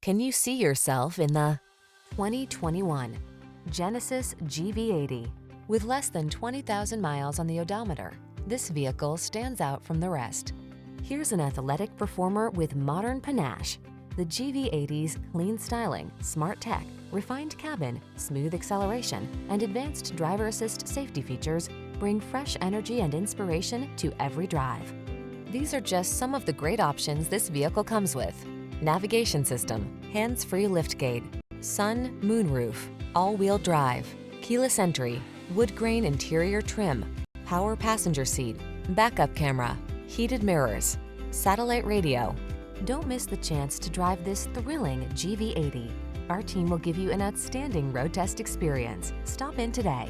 Can you see yourself in the 2021 Genesis GV80? With less than 20,000 miles on the odometer, this vehicle stands out from the rest. Here's an athletic performer with modern panache. The GV80's clean styling, smart tech, refined cabin, smooth acceleration, and advanced driver assist safety features bring fresh energy and inspiration to every drive. These are just some of the great options this vehicle comes with: navigation system, hands-free liftgate, sun, moonroof, all-wheel drive, keyless entry, wood grain interior trim, power passenger seat, backup camera, heated mirrors, satellite radio. Don't miss the chance to drive this thrilling GV80. Our team will give you an outstanding road test experience. Stop in today.